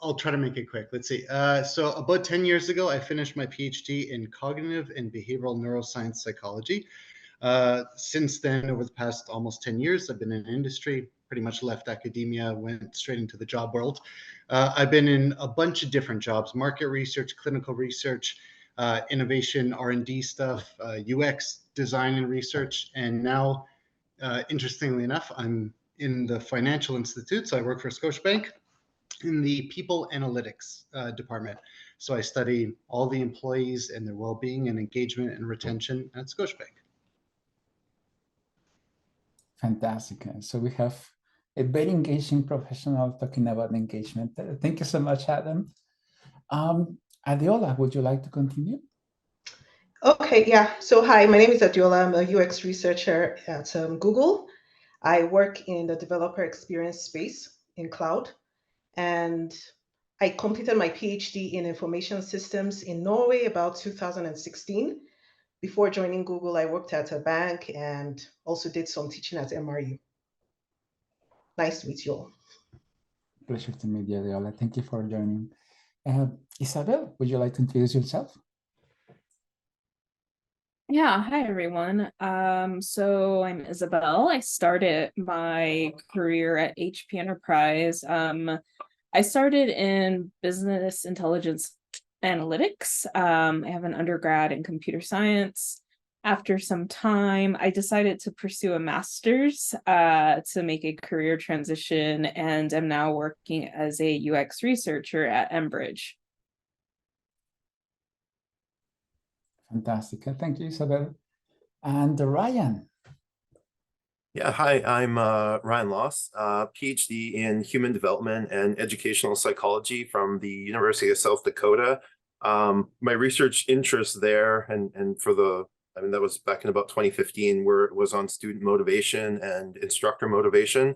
I'll try to make it quick. Let's see. So about 10 years ago, I finished my PhD in cognitive and behavioral neuroscience psychology. Since then, over the past almost 10 years, I've been in industry, pretty much left academia, went straight into the job world. I've been in a bunch of different jobs: market research, clinical research, innovation, R&D stuff, UX design and research. And now, interestingly enough, I'm in the financial institute. So I work for Scotiabank in the people analytics department. So I study all the employees and their well-being and engagement and retention at Scotiabank. Fantastic. So we have a very engaging professional talking about engagement. Thank you so much, Adam. Adeola, would you like to continue? Okay, yeah. So hi, my name is Adeola. I'm a UX researcher at Google. I work in the developer experience space in cloud. And I completed my PhD in information systems in Norway about 2016. Before joining Google, I worked at a bank and also did some teaching at MRU. Nice to meet you all. Pleasure to meet you, Deola. Thank you for joining. Isabel, would you like to introduce yourself? Yeah, hi everyone. So I'm Isabel. I started my career at HP Enterprise. I started in business intelligence analytics. I have an undergrad in computer science. After some time, I decided to pursue a master's to make a career transition, and I'm now working as a UX researcher at Enbridge. Fantastic. Thank you, Isabel. And Ryan. Yeah, hi, I'm Ryan Loss, PhD in human development and educational psychology from the University of South Dakota. My research interest there and for the, I mean, that was back in about 2015, where it was on student motivation and instructor motivation.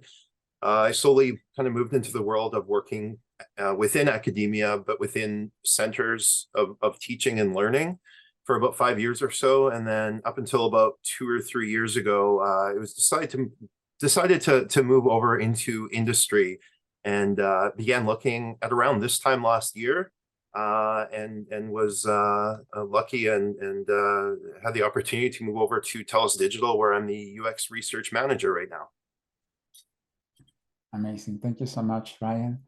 I slowly kind of moved into the world of working within academia, but within centers of teaching and learning for about 5 years or so, and then up until about 2 or 3 years ago, it was decided to move over into industry, and began looking at around this time last year, and was lucky and had the opportunity to move over to TELUS Digital, where I'm the UX research manager right now. Amazing. Thank you so much, Ryan.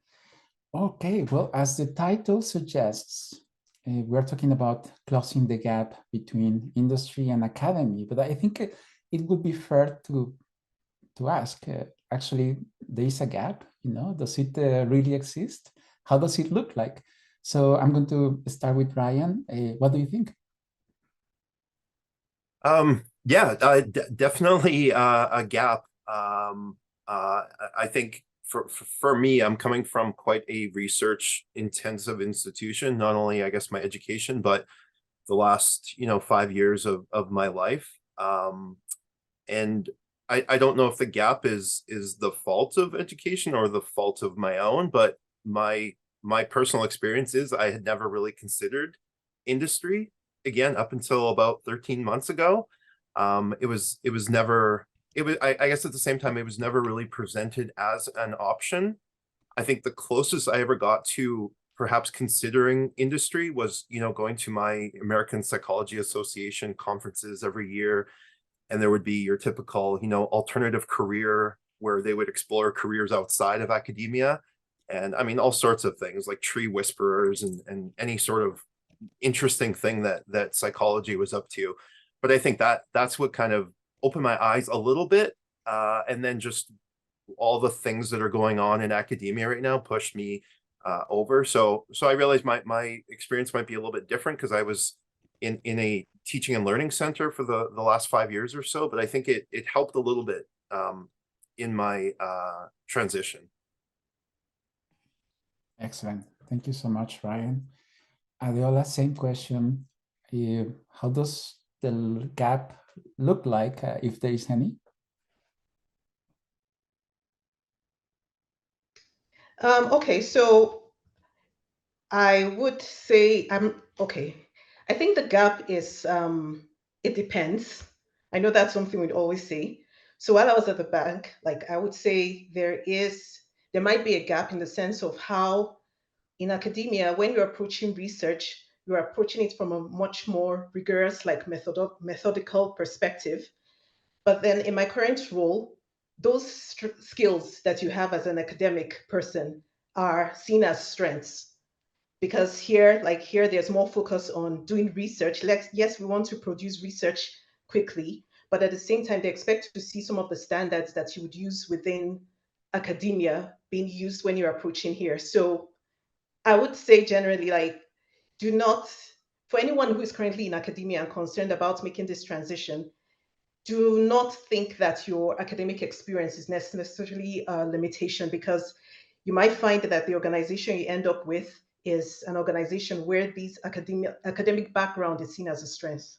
Okay, well, as the title suggests, we're talking about closing the gap between industry and academy, but I think it would be fair to ask, actually, there is a gap, does it really exist? How does it look like? So I'm going to start with Ryan. What do you think? Yeah, definitely a gap. I think for me, I'm coming from quite a research intensive institution, not only, I guess, my education, but the last, 5 years of my life. And I don't know if the gap is the fault of education or the fault of my own, but my personal experience is I had never really considered industry again up until about 13 months ago. It was never. I guess at the same time, it was never really presented as an option. I think the closest I ever got to perhaps considering industry was, going to my American Psychology Association conferences every year. And there would be your typical, alternative career where they would explore careers outside of academia. And I mean, all sorts of things like tree whisperers and any sort of interesting thing that psychology was up to. But I think that's what kind of opened my eyes a little bit, and then just all the things that are going on in academia right now pushed me over. So I realized my experience might be a little bit different because I was in a teaching and learning center for the last 5 years or so, but I think it helped a little bit in my transition. Excellent. Thank you so much, Ryan. Adeola, same question. How does the gap look like, if there is any? Okay, so I would say okay. I think the gap is it depends. I know that's something we'd always say. So while I was at the bank, I would say there might be a gap in the sense of how in academia, when you're approaching research, you're approaching it from a much more rigorous, like methodical perspective. But then in my current role, those skills that you have as an academic person are seen as strengths. Because here, there's more focus on doing research. Yes, we want to produce research quickly, but at the same time, they expect to see some of the standards that you would use within academia being used when you're approaching here. So I would say generally, do not, for anyone who is currently in academia and concerned about making this transition, do not think that your academic experience is necessarily a limitation, because you might find that the organization you end up with is an organization where these academic background is seen as a strength.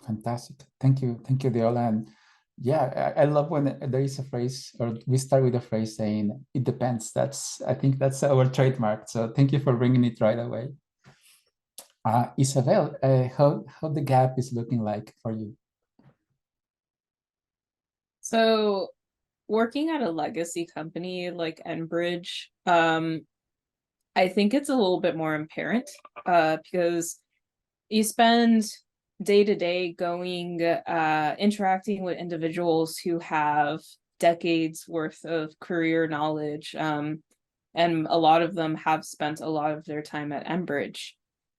Fantastic. Thank you, Deola. And yeah, I love when there is a phrase, or we start with a phrase saying, it depends. I think that's our trademark. So thank you for bringing it right away. Isabel, how the gap is looking like for you? So working at a legacy company like Enbridge, I think it's a little bit more apparent because you spend day to day going, interacting with individuals who have decades worth of career knowledge. And a lot of them have spent a lot of their time at Enbridge.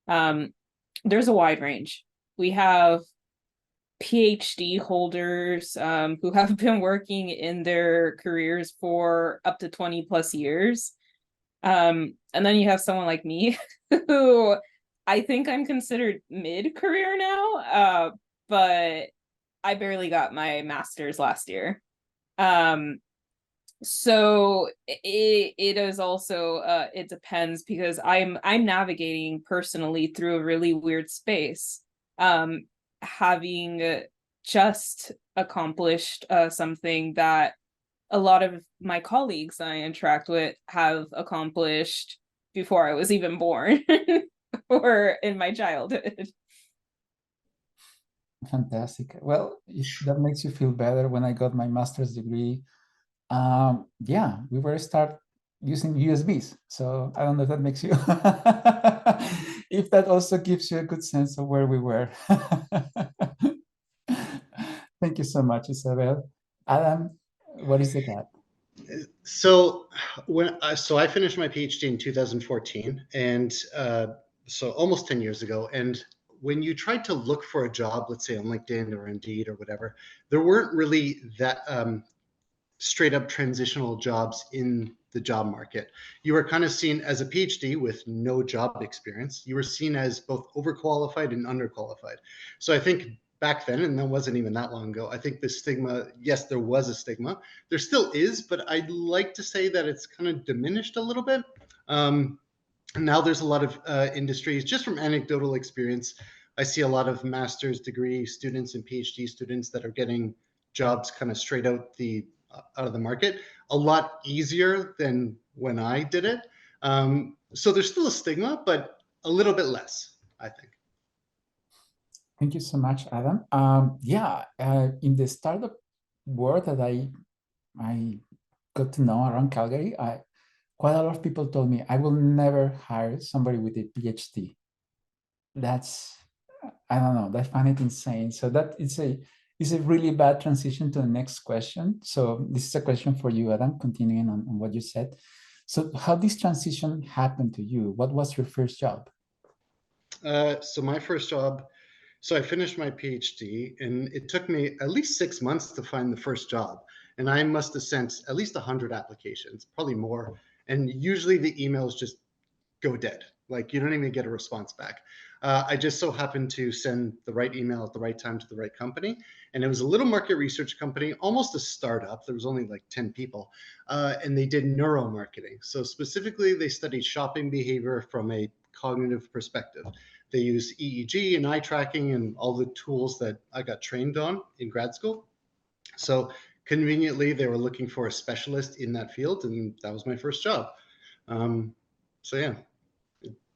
There's a wide range. We have PhD holders who have been working in their careers for up to 20 plus years. And then you have someone like me who I think I'm considered mid-career now, but I barely got my master's last year. So it is also it depends, because I'm navigating personally through a really weird space, having just accomplished something that a lot of my colleagues I interact with have accomplished before I was even born or in my childhood. Fantastic. Well, that makes you feel better. When I got my master's degree, yeah, we were start using USBs. So I don't know if that makes you, if that also gives you a good sense of where we were. Thank you so much, Isabel. Adam, what is the gap? So I finished my PhD in 2014, and so almost 10 years ago. And when you tried to look for a job, let's say on LinkedIn or Indeed or whatever, there weren't really that straight up transitional jobs in the job market. You were kind of seen as a PhD with no job experience. You were seen as both overqualified and underqualified. So I think back then, and that wasn't even that long ago, I think the stigma, yes, there was a stigma. There still is, but I'd like to say that it's kind of diminished a little bit. Now there's a lot of industries, just from anecdotal experience, I see a lot of master's degree students and PhD students that are getting jobs kind of straight out of the market a lot easier than when I did it. So there's still a stigma, but a little bit less, I think. Thank you so much, Adam. Yeah, in the startup world that I got to know around Calgary, quite a lot of people told me I will never hire somebody with a PhD. That's, I don't know, I find it insane. So that is a really bad transition to the next question. So this is a question for you, Adam, continuing on what you said. So how this transition happened to you? What was your first job? So my first job, so I finished my PhD, and it took me at least 6 months to find the first job. And I must have sent at least 100 applications, probably more. And usually the emails just go dead. Like you don't even get a response back. I just so happened to send the right email at the right time to the right company. And it was a little market research company, almost a startup. There was only like 10 people, and they did neuromarketing. So specifically, they studied shopping behavior from a cognitive perspective. They use EEG and eye tracking and all the tools that I got trained on in grad school. So conveniently, they were looking for a specialist in that field, and that was my first job. So yeah,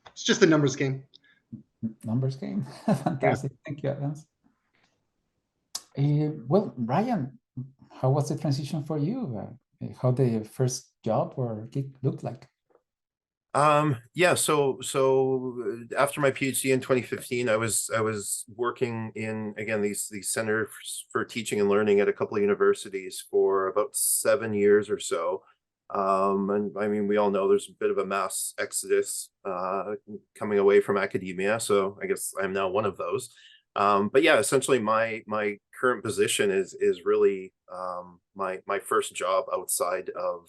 it's just a numbers game. Numbers game. Fantastic. Yeah. Thank you, Adams. Well, Ryan, how was the transition for you? How the first job or gig looked like? Yeah, so after my PhD in 2015, I was working in, again, these centers for teaching and learning at a couple of universities for about 7 years or so. And I mean, we all know there's a bit of a mass exodus coming away from academia, so I guess I'm now one of those. But yeah, essentially my current position is really my first job outside of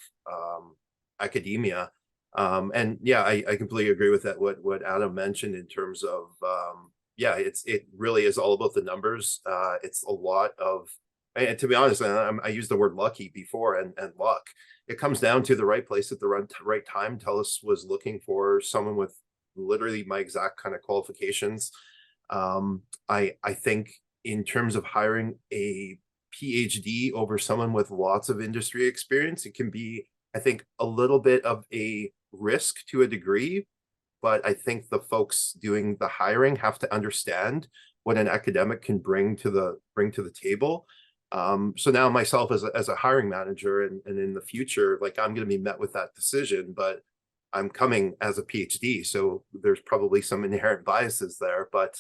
academia. And yeah, I completely agree with that, what Adam mentioned in terms of yeah, it really is all about the numbers. It's a lot of, and to be honest, I used the word lucky before, and luck. It comes down to the right place at the right time. TELUS was looking for someone with literally my exact kind of qualifications. I think in terms of hiring a PhD over someone with lots of industry experience, it can be, I think, a little bit of a risk to a degree, but I think the folks doing the hiring have to understand what an academic can bring to the table. So now myself as a hiring manager, and in the future, like, I'm going to be met with that decision, but I'm coming as a PhD, so there's probably some inherent biases there, but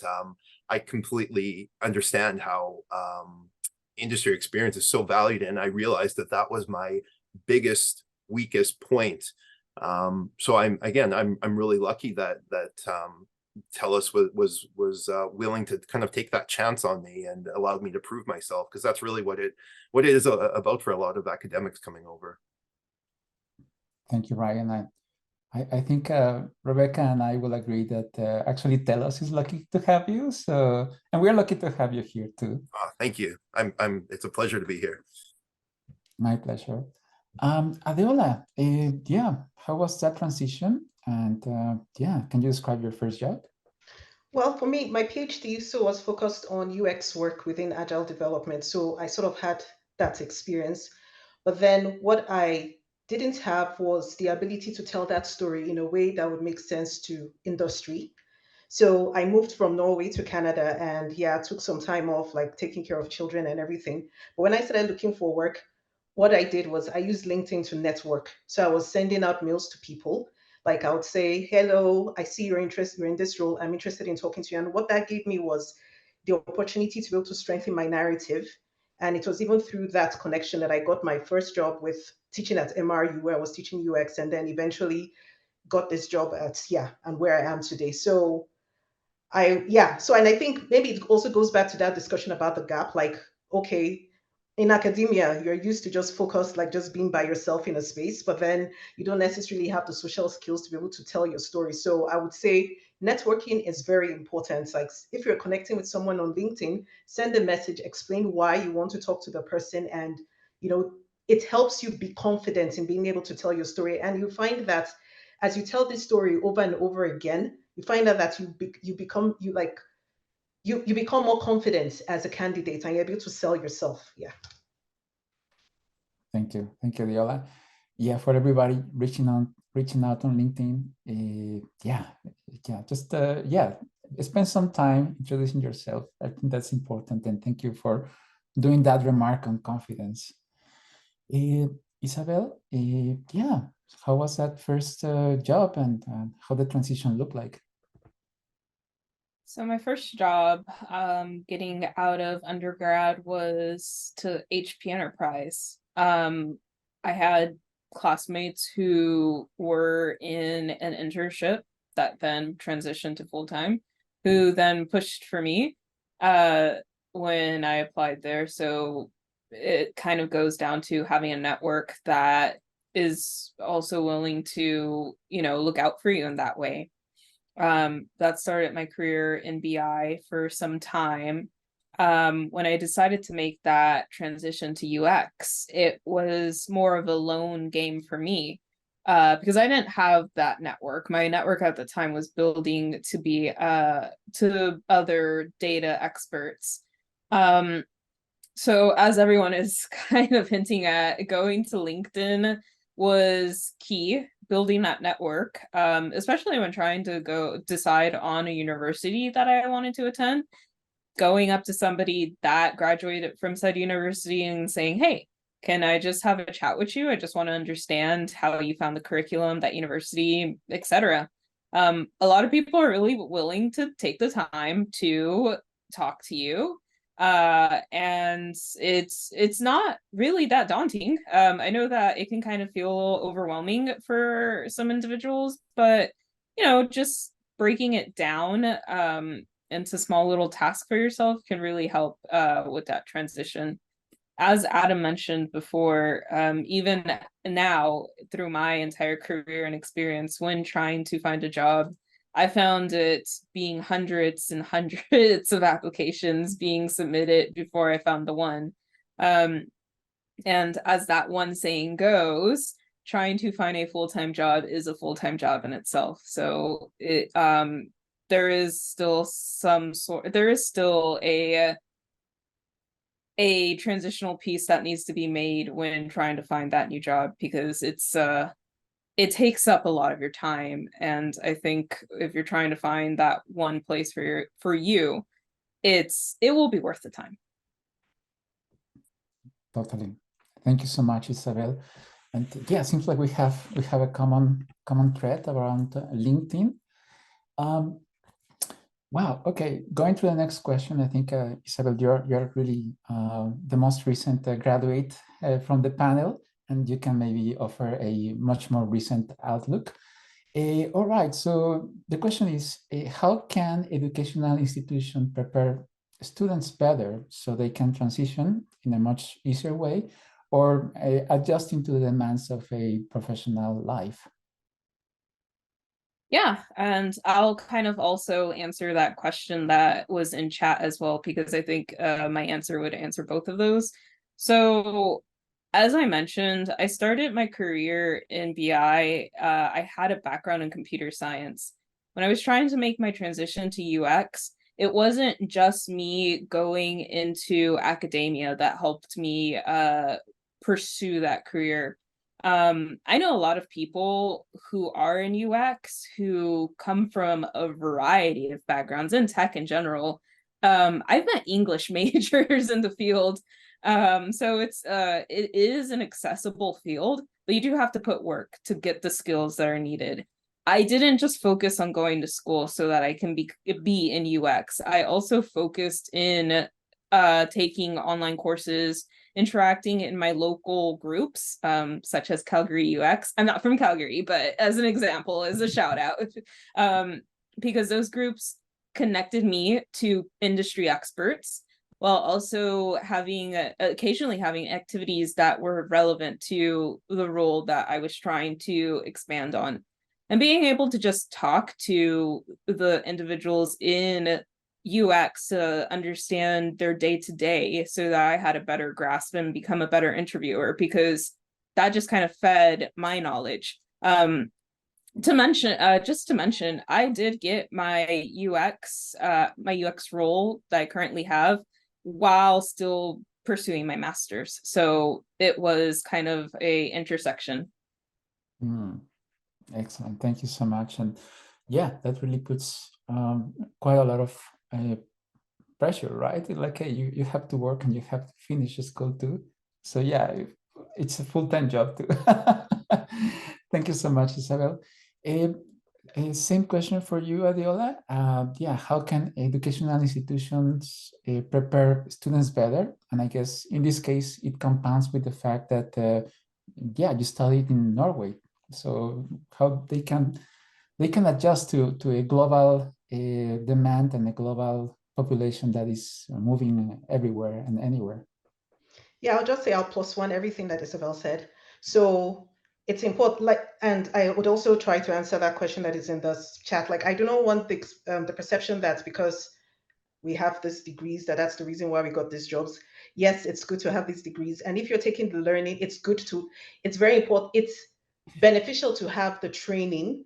I completely understand how industry experience is so valued, and I realized that was my biggest weakest point. So I'm really lucky that TELUS was willing to kind of take that chance on me and allowed me to prove myself, because that's really what it is about for a lot of academics coming over. Thank you, Ryan. I think Rebecca and I will agree that actually TELUS is lucky to have you. So, and we're lucky to have you here too. Thank you. It's a pleasure to be here. My pleasure. Adeola, yeah, how was that transition? And yeah, can you describe your first job? Well, for me, my PhD was focused on UX work within agile development. So I sort of had that experience. But then what I didn't have was the ability to tell that story in a way that would make sense to industry. So I moved from Norway to Canada, and yeah, I took some time off, like taking care of children and everything. But when I started looking for work, what I did was I used LinkedIn to network. So I was sending out mails to people. Like I would say, hello, I see you're interested, you're in this role. I'm interested in talking to you. And what that gave me was the opportunity to be able to strengthen my narrative. And it was even through that connection that I got my first job with teaching at MRU, where I was teaching UX, and then eventually got this job at, yeah, and where I am today. So and I think maybe it also goes back to that discussion about the gap. Like, okay, in academia, you're used to just focus, like just being by yourself in a space, but then you don't necessarily have the social skills to be able to tell your story. So I would say networking is very important. Like if you're connecting with someone on LinkedIn, send a message, explain why you want to talk to the person, and it helps you be confident in being able to tell your story. And you find that as you tell this story over and over again, you find out that you become more confident as a candidate, and you're able to sell yourself. Yeah. Thank you, Deola. Yeah, for everybody reaching out on LinkedIn. Just spend some time introducing yourself. I think that's important, and thank you for doing that remark on confidence. Isabel, yeah, how was that first job, and how the transition looked like? So my first job getting out of undergrad was to HP Enterprise. I had classmates who were in an internship that then transitioned to full-time, who then pushed for me when I applied there. So it kind of goes down to having a network that is also willing to, look out for you in that way. That started my career in BI for some time. When I decided to make that transition to UX, it was more of a lone game for me because I didn't have that network. My network at the time was building to be to other data experts. So as everyone is kind of hinting at, going to LinkedIn was key, building that network, especially when trying to decide on a university that I wanted to attend. Going up to somebody that graduated from said university and saying, hey, Can I just have a chat with you? I just want to understand how you found the curriculum, that university, etc. A lot of people are really willing to take the time to talk to you. And it's not really that daunting. I know that it can kind of feel overwhelming for some individuals, but just breaking it down into small little tasks for yourself can really help with that transition. As Adam mentioned before, even now through my entire career and experience when trying to find a job, I found it being hundreds and hundreds of applications being submitted before I found the one. And as that one saying goes, trying to find a full-time job is a full-time job in itself. So there is still a transitional piece that needs to be made when trying to find that new job, because it takes up a lot of your time. And I think if you're trying to find that one place for you, it will be worth the time. Totally. Thank you so much, Isabel. And yeah, it seems like we have a common thread around LinkedIn. Wow. Okay. Going to the next question. I think Isabel, you're really the most recent graduate from the panel, and you can maybe offer a much more recent outlook. All right. So the question is, how can educational institutions prepare students better so they can transition in a much easier way, or adjusting to the demands of a professional life? Yeah, and I'll kind of also answer that question that was in chat as well, because I think my answer would answer both of those. So as I mentioned, I started my career in BI. I had a background in computer science. When I was trying to make my transition to UX, it wasn't just me going into academia that helped me pursue that career. I know a lot of people who are in UX who come from a variety of backgrounds in tech in general. I've met English majors in the field. So it is an accessible field, but you do have to put work to get the skills that are needed. I didn't just focus on going to school so that I can be in UX. I also focused in taking online courses, interacting in my local groups, such as Calgary UX. I'm not from Calgary, but as an example, as a shout out, because those groups connected me to industry experts, while also occasionally having activities that were relevant to the role that I was trying to expand on. And being able to just talk to the individuals in UX to understand their day-to-day so that I had a better grasp and become a better interviewer, because that just kind of fed my knowledge. To mention, I did get my UX role that I currently have while still pursuing my master's. So it was kind of a intersection. Excellent. Thank you so much. And yeah, that really puts quite a lot of pressure, right? Like, hey, you have to work and you have to finish school too. So yeah, it's a full-time job too. Thank you so much, Isabel. Same question for you, Adeola. Yeah, how can educational institutions prepare students better? And I guess in this case, it compounds with the fact that, yeah, you studied in Norway. So how they can adjust to a global demand and a global population that is moving everywhere and anywhere. Yeah, I'll just say I'll +1 everything that Isabel said. So it's important, and I would also try to answer that question that is in the chat. Like, I do not want the perception that because we have these degrees, that's the reason why we got these jobs. Yes, it's good to have these degrees. And if you're taking the learning, it's very important. It's beneficial to have the training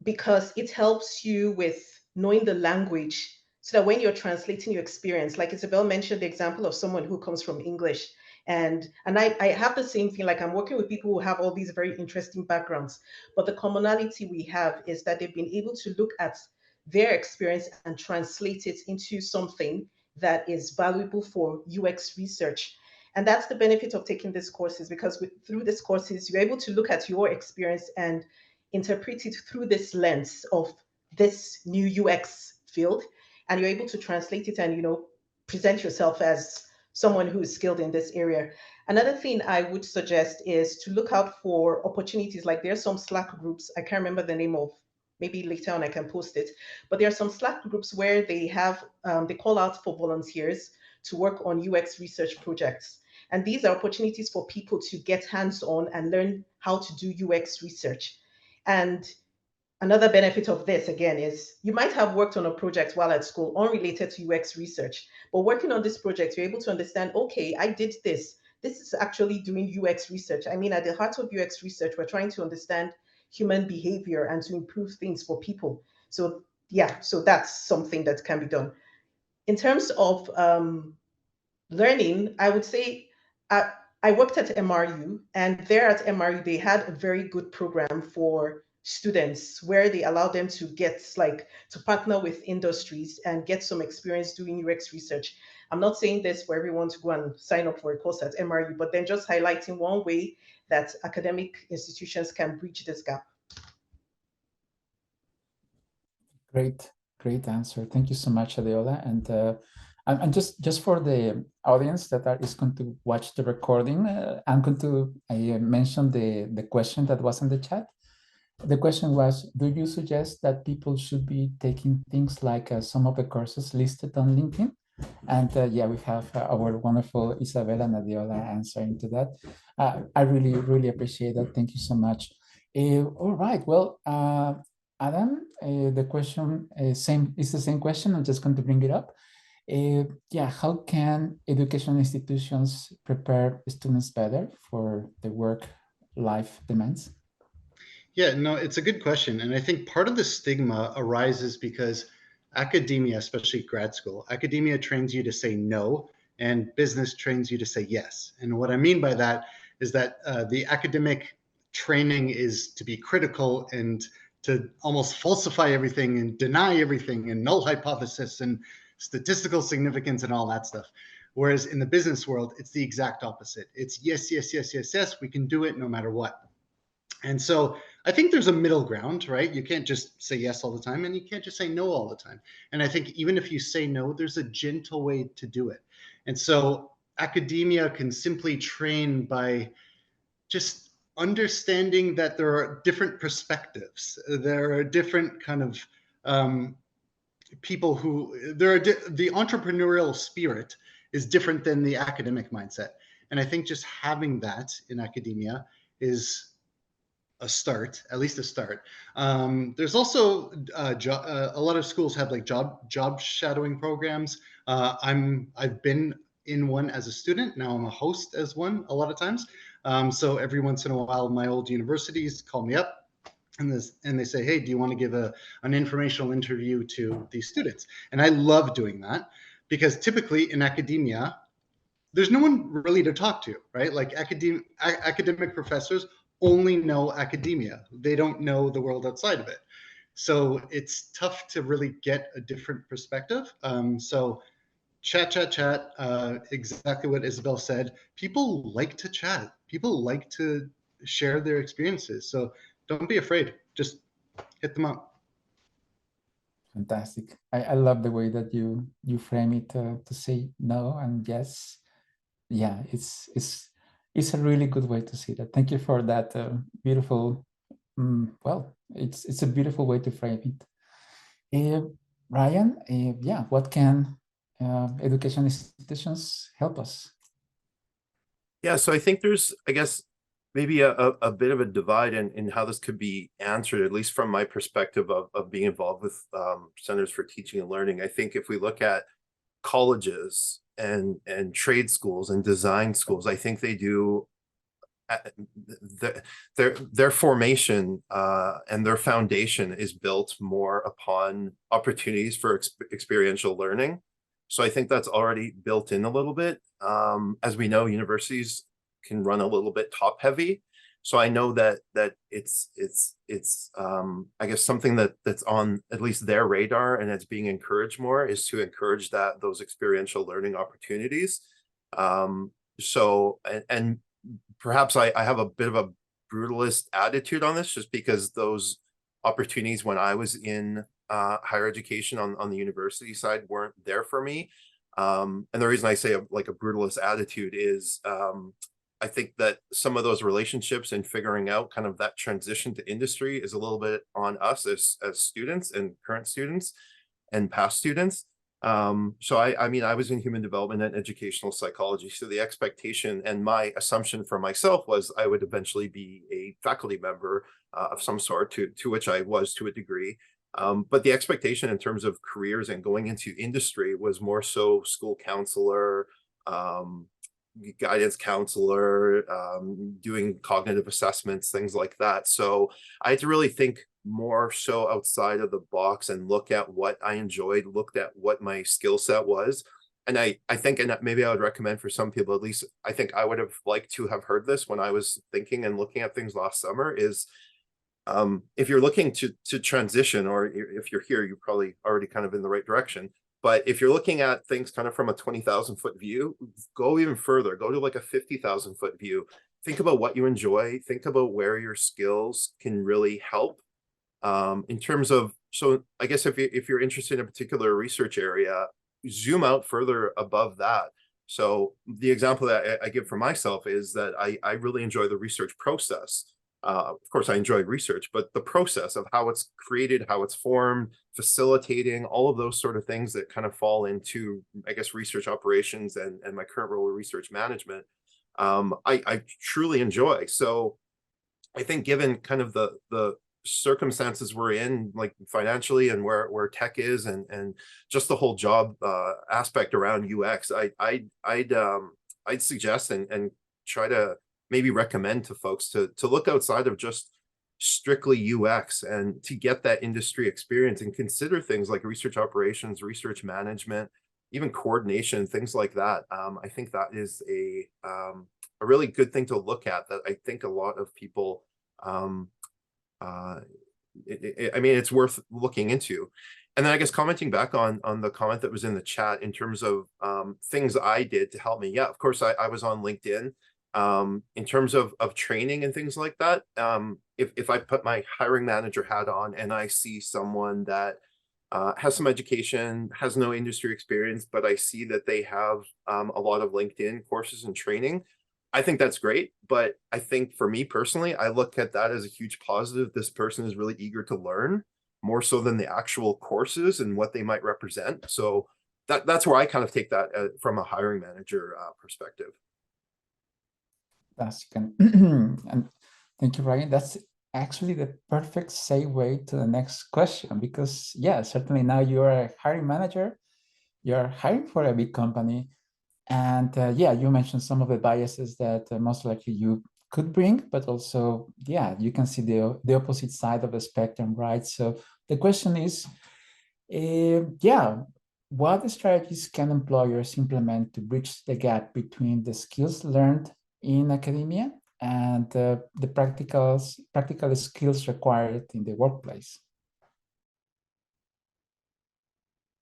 because it helps you with knowing the language so that when you're translating your experience, like Isabel mentioned the example of someone who comes from English. And I have the same thing, like I'm working with people who have all these very interesting backgrounds, but the commonality we have is that they've been able to look at their experience and translate it into something that is valuable for UX research. And that's the benefit of taking these courses, because through these courses, you're able to look at your experience and interpret it through this lens of this new UX field. And you're able to translate it and, present yourself as someone who is skilled in this area. Another thing I would suggest is to look out for opportunities. Like, there's some Slack groups, I can't remember the name of, maybe later on I can post it, but there are some Slack groups where they have, they call out for volunteers to work on UX research projects. And these are opportunities for people to get hands-on and learn how to do UX research. And another benefit of this, again, is you might have worked on a project while at school unrelated to UX research, but working on this project, you're able to understand, okay, I did this. This is actually doing UX research. I mean, at the heart of UX research, we're trying to understand human behavior and to improve things for people. So yeah, so that's something that can be done. In terms of learning, I would say I worked at MRU, and there at MRU, they had a very good program for students where they allowed them to get to partner with industries and get some experience doing UX research. I'm not saying this for everyone to go and sign up for a course at MRU, but then just highlighting one way that academic institutions can bridge this gap. Great answer. Thank you so much, Adeola. And just for the audience that is going to watch the recording, I'm going to mention the question that was in the chat. The question was, do you suggest that people should be taking things like some of the courses listed on LinkedIn? And yeah, we have our wonderful Isabel and Adeola answering to that. I really appreciate that. Thank you so much. All right, well, Adam, the question is the same question. I'm just going to bring it up. Yeah, how can educational institutions prepare students better for the work-life demands? Yeah, no, it's a good question. And I think part of the stigma arises because academia, especially grad school, academia trains you to say no, and business trains you to say yes. And what I mean by that is that the academic training is to be critical and to almost falsify everything and deny everything and null hypothesis and statistical significance and all that stuff. Whereas in the business world, it's the exact opposite. It's yes, yes, yes, yes, yes, we can do it no matter what. And so I think there's a middle ground, right? You can't just say yes all the time, and you can't just say no all the time. And I think even if you say no, there's a gentle way to do it. And so academia can simply train by just understanding that there are different perspectives. There are different kind of people who, the entrepreneurial spirit is different than the academic mindset. And I think just having that in academia is a start, at least a start. There's also a lot of schools have like job shadowing programs. I've been in one as a student. Now I'm a host as one a lot of times. So every once in a while, my old universities call me up and they say, hey, do you want to give an informational interview to these students? And I love doing that because typically in academia, there's no one really to talk to, right? Like academic professors only know academia. They don't know the world outside of it. So it's tough to really get a different perspective. So chat, exactly what Isabel said. People like to chat. People like to share their experiences. So don't be afraid. Just hit them up. Fantastic. I love the way that you frame it to say no and yes. Yeah, it's a really good way to see that. Thank you for that beautiful. Well, it's a beautiful way to frame it. Ryan, yeah, what can education institutions help us? Yeah, so I think there's, I guess, maybe a bit of a divide in how this could be answered, at least from my perspective of being involved with Centers for Teaching and Learning. I think if we look at colleges and trade schools and design schools, I think they do their formation and their foundation is built more upon opportunities for experiential learning. So I think that's already built in a little bit. As we know, universities can run a little bit top heavy. So I know that it's I guess something that's on at least their radar and it's being encouraged more is to encourage those experiential learning opportunities. So, and perhaps I have a bit of a brutalist attitude on this, just because those opportunities when I was in higher education on the university side weren't there for me. And the reason I say like a brutalist attitude is I think that some of those relationships and figuring out kind of that transition to industry is a little bit on us as students and current students and past students. So I mean, I was in human development and educational psychology. So the expectation and my assumption for myself was I would eventually be a faculty member of some sort, to which I was to a degree. But the expectation in terms of careers and going into industry was more so school counselor, guidance counselor, doing cognitive assessments, things like that. So I had to really think more so outside of the box and look at what I enjoyed, looked at what my skill set was. And I think, and maybe I would recommend for some people, at least I think I would have liked to have heard this when I was thinking and looking at things last summer, is if you're looking to transition, or if you're here, you're probably already kind of in the right direction. But if you're looking at things kind of from a 20,000 foot view, go even further, go to like a 50,000 foot view. Think about what you enjoy, think about where your skills can really help. In terms of, so I guess if you're interested in a particular research area, zoom out further above that. So the example that I give for myself is that I really enjoy the research process. Of course, I enjoy research, but the process of how it's created, how it's formed, facilitating, all of those sort of things that kind of fall into, I guess, research operations and my current role of research management, I truly enjoy. So I think given kind of the circumstances we're in, like financially, and where tech is, and just the whole job aspect around UX, I'd suggest and try to maybe recommend to folks to look outside of just strictly UX and to get that industry experience and consider things like research operations, research management, even coordination, things like that. I think that is a really good thing to look at, that I think a lot of people, I mean, it's worth looking into. And then I guess commenting back on the comment that was in the chat in terms of things I did to help me. Yeah, of course, I was on LinkedIn. In terms of training and things like that, if I put my hiring manager hat on and I see someone that has some education, has no industry experience, but I see that they have a lot of LinkedIn courses and training, I think that's great. But I think for me personally, I look at that as a huge positive. This person is really eager to learn, more so than the actual courses and what they might represent. So that's where I kind of take that from a hiring manager perspective. That's and thank you, Ryan. That's actually the perfect segue to the next question, because yeah, certainly now you're a hiring manager, you're hiring for a big company, and yeah, you mentioned some of the biases that most likely you could bring, but also, yeah, you can see the opposite side of the spectrum, right? So the question is, yeah, what strategies can employers implement to bridge the gap between the skills learned in academia and the practical skills required in the workplace?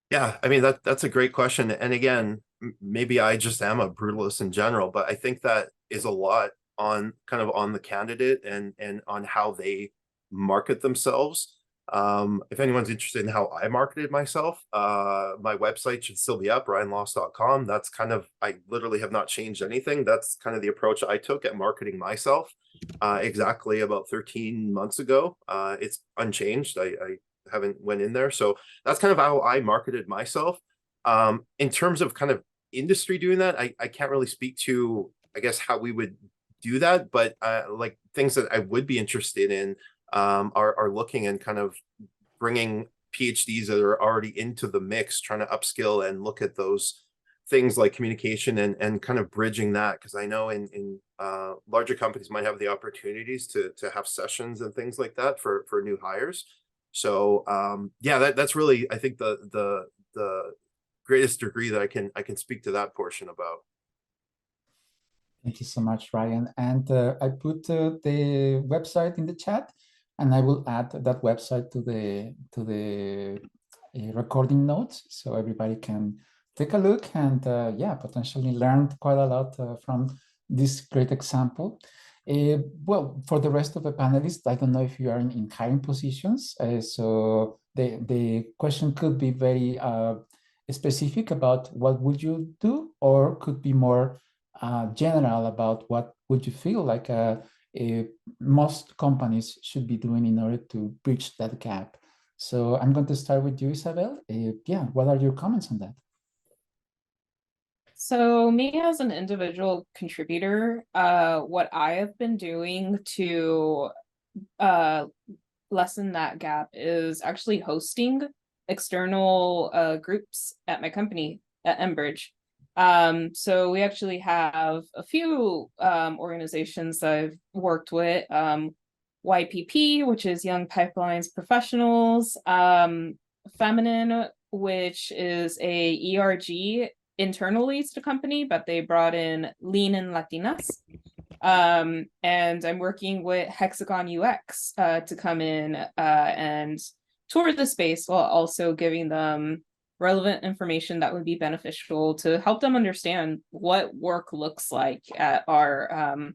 Yeah, I mean, that's a great question. And again, maybe I just am a brutalist in general, but I think that is a lot on kind of on the candidate and on how they market themselves. If anyone's interested in how I marketed myself, my website should still be up, ryanloss.com. That's kind of, I literally have not changed anything. That's kind of the approach I took at marketing myself exactly about 13 months ago. It's unchanged. I haven't went in there. So that's kind of how I marketed myself. In terms of kind of industry doing that, I can't really speak to, I guess, how we would do that, but like things that I would be interested in are looking and kind of bringing PhDs that are already into the mix, trying to upskill and look at those things like communication and kind of bridging that. Because I know in larger companies might have the opportunities to have sessions and things like that for new hires. So yeah, that's really, I think, the greatest degree that I can speak to that portion about. Thank you so much, Ryan. And I put the website in the chat, and I will add that website to the recording notes, so everybody can take a look and yeah, potentially learn quite a lot from this great example. Well, for the rest of the panelists, I don't know if you are in hiring positions. So the question could be very specific about what would you do, or could be more general about what would you feel like most companies should be doing in order to bridge that gap. So I'm going to start with you, Isabel. Yeah, what are your comments on that? So me as an individual contributor, what I have been doing to lessen that gap is actually hosting external groups at my company at Enbridge. So we actually have a few organizations I've worked with, YPP, which is Young Pipelines Professionals, Feminine, which is a ERG internally to the company, but they brought in Lean and Latinas. And I'm working with Hexagon UX to come in and tour the space while also giving them relevant information that would be beneficial to help them understand what work looks like at our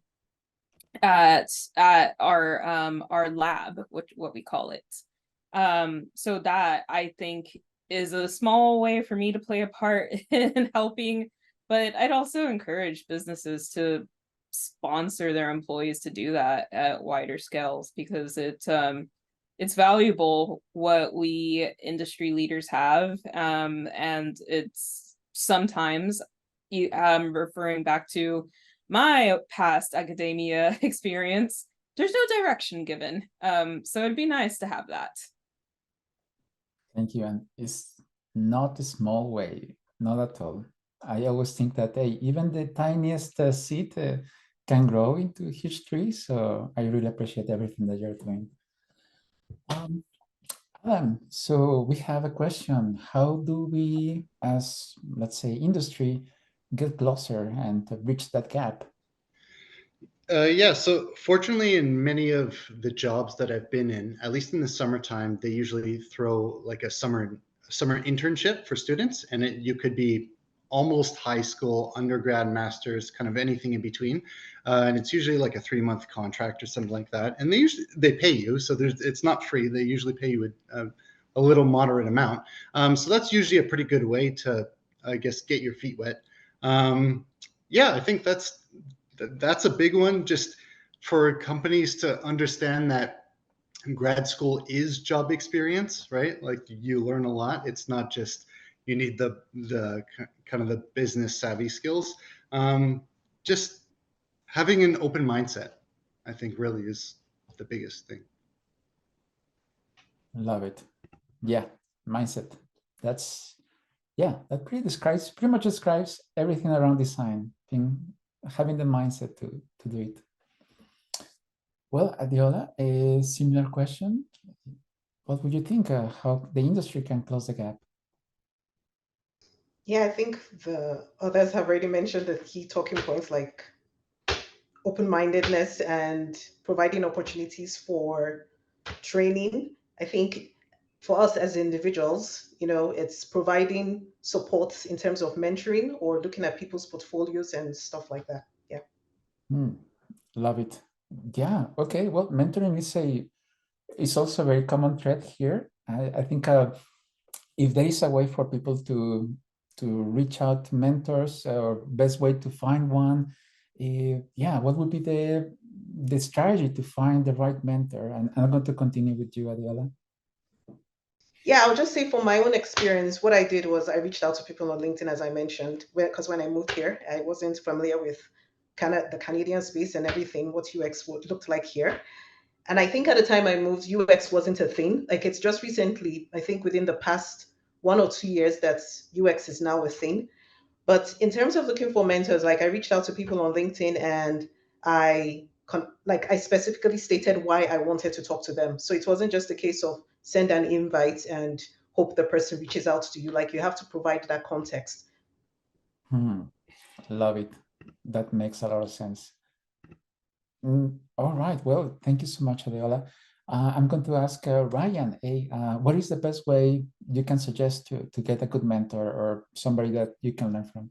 our lab, what we call it. So that I think is a small way for me to play a part in helping, but I'd also encourage businesses to sponsor their employees to do that at wider scales, because it's valuable what we industry leaders have, and it's sometimes referring back to my past academia experience, there's no direction given, so it'd be nice to have that. Thank you. And it's not a small way, not at all. I always think that hey, even the tiniest seed can grow into a huge tree. So I really appreciate everything that you're doing. Adam, so we have a question. How do we, as let's say industry, get closer and bridge that gap? Yeah, so fortunately, in many of the jobs that I've been in, at least in the summertime, they usually throw like a summer internship for students, and you could be almost high school, undergrad, master's, kind of anything in between, and it's usually like a 3-month contract or something like that. And they pay you, so it's not free. They usually pay you a little moderate amount. So that's usually a pretty good way to, I guess, get your feet wet. Yeah, I think that's a big one, just for companies to understand that grad school is job experience, right? Like you learn a lot. It's not just you need the kind of the business savvy skills. Just having an open mindset, I think, really is the biggest thing. Love it. Yeah, mindset. That's that pretty much describes everything around design. Having the mindset to do it. Well, Adeola, a similar question. What would you think how the industry can close the gap? Yeah, I think the others have already mentioned the key talking points like open-mindedness and providing opportunities for training. I think for us as individuals, it's providing support in terms of mentoring or looking at people's portfolios and stuff like that. Yeah. Love it. Yeah. Okay. Well, mentoring is also a very common thread here. I think if there is a way for people to reach out to mentors, or best way to find one, what would be the strategy to find the right mentor? And I'm going to continue with you, Adeola. Yeah, I'll just say from my own experience, what I did was I reached out to people on LinkedIn, as I mentioned, because when I moved here, I wasn't familiar with the Canadian space and everything, what UX looked like here. And I think at the time I moved, UX wasn't a thing. Like it's just recently, I think within the past 1 or 2 years, that UX is now a thing. But in terms of looking for mentors, like I reached out to people on LinkedIn and I specifically stated why I wanted to talk to them. So it wasn't just a case of send an invite and hope the person reaches out to you. Like you have to provide that context. Love it. That makes a lot of sense. All right. Well, thank you so much, Adeola. I'm going to ask Ryan, what is the best way you can suggest to get a good mentor or somebody that you can learn from?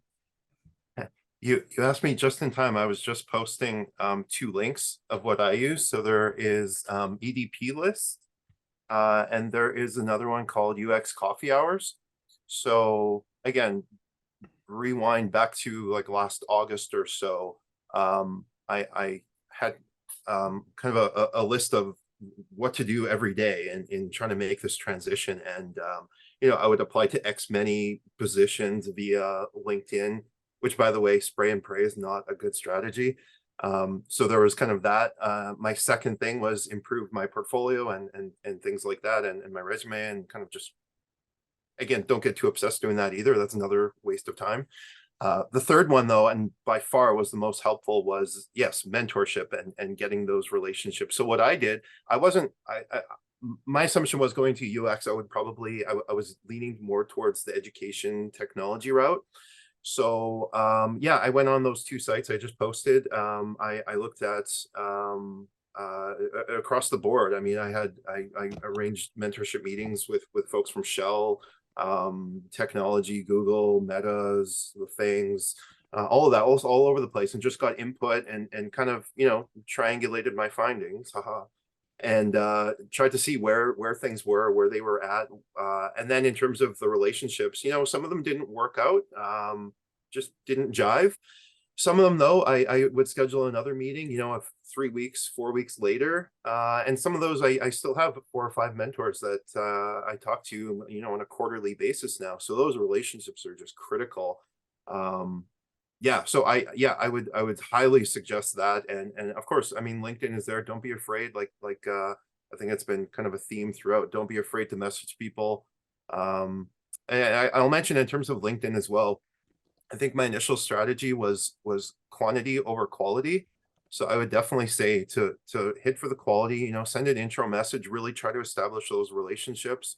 You asked me just in time. I was just posting 2 links of what I use. So there is EDP list, and there is another one called UX Coffee Hours. So again, rewind back to like last August or so. I had kind of a list of what to do every day in trying to make this transition. And, you know, I would apply to X many positions via LinkedIn, which, by the way, spray and pray is not a good strategy. So there was kind of that. My second thing was improve my portfolio and things like that, and my resume, and kind of just, again, don't get too obsessed doing that either. That's another waste of time. The third one, though, and by far was the most helpful, was, yes, mentorship and getting those relationships. So what I did, my assumption was going to UX, I was leaning more towards the education technology route. So yeah, I went on those 2 sites I just posted. I looked at across the board. I mean, I arranged mentorship meetings with folks from Shell, technology, Google, Metas, the things, all of that, also all over the place, and just got input and kind of, you know, triangulated my findings, and tried to see where things were, where they were at, and then in terms of the relationships, you know, some of them didn't work out, just didn't jive. Some of them, though, I would schedule another meeting, you know, 3 weeks, 4 weeks later. And some of those, I still have 4 or 5 mentors that I talk to, you know, on a quarterly basis now. So those relationships are just critical. Yeah, so I would highly suggest that. And of course, I mean, LinkedIn is there. Don't be afraid. Like I think it's been kind of a theme throughout. Don't be afraid to message people. And I'll mention in terms of LinkedIn as well, I think my initial strategy was quantity over quality. So I would definitely say to hit for the quality, you know, send an intro message, really try to establish those relationships.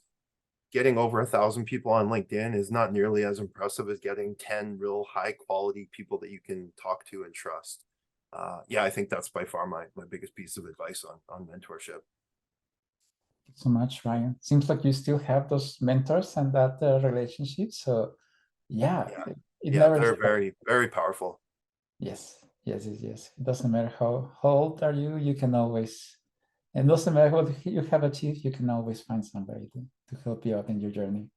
Getting over 1,000 people on LinkedIn is not nearly as impressive as getting 10 real high quality people that you can talk to and trust. Yeah, I think that's by far my biggest piece of advice on mentorship. Thanks so much, Ryan. Seems like you still have those mentors and that relationship. So yeah. They're very, very powerful. Yes. It doesn't matter how old are you, you can always, and doesn't matter what you have achieved, you can always find somebody to help you out in your journey.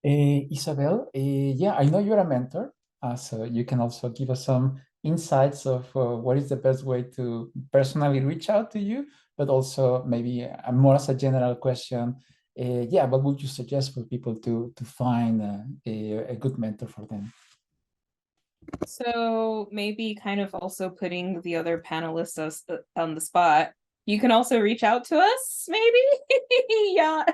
Isabel, yeah, I know you're a mentor, so you can also give us some insights of what is the best way to personally reach out to you, but also maybe more as a general question, yeah, what would you suggest for people to find a good mentor for them? So maybe kind of also putting the other panelists on the spot. You can also reach out to us, maybe? Yeah.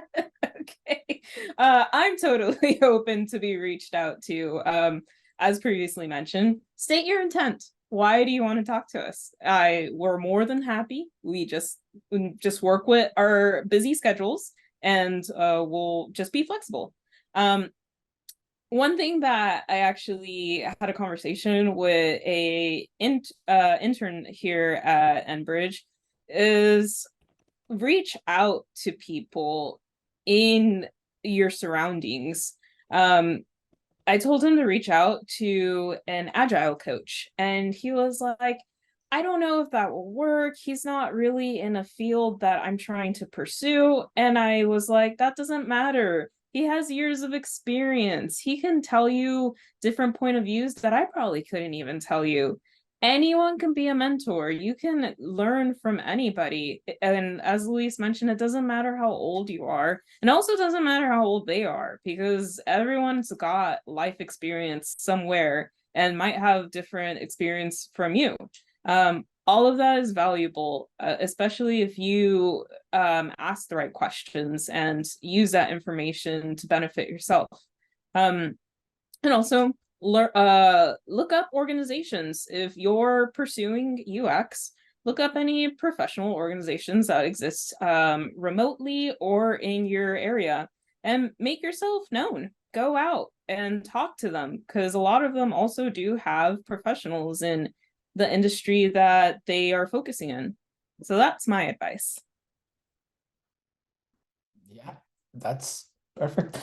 Okay. I'm totally open to be reached out to. As previously mentioned, state your intent. Why do you want to talk to us? We're more than happy. We just work with our busy schedules, and we'll just be flexible. One thing that I actually had a conversation with a intern here at Enbridge is reach out to people in your surroundings. I told him to reach out to an agile coach, and he was like, I don't know if that will work. He's not really in a field that I'm trying to pursue. And I was like, that doesn't matter. He has years of experience. He can tell you different point of views that I probably couldn't even tell you. Anyone can be a mentor. You can learn from anybody. And as Luis mentioned, it doesn't matter how old you are. And also doesn't matter how old they are, because everyone's got life experience somewhere and might have different experience from you. All of that is valuable, especially if you ask the right questions and use that information to benefit yourself. And also look up organizations. If you're pursuing UX, look up any professional organizations that exist remotely or in your area, and make yourself known. Go out and talk to them, because a lot of them also do have professionals in the industry that they are focusing in. So that's my advice. Yeah, that's perfect.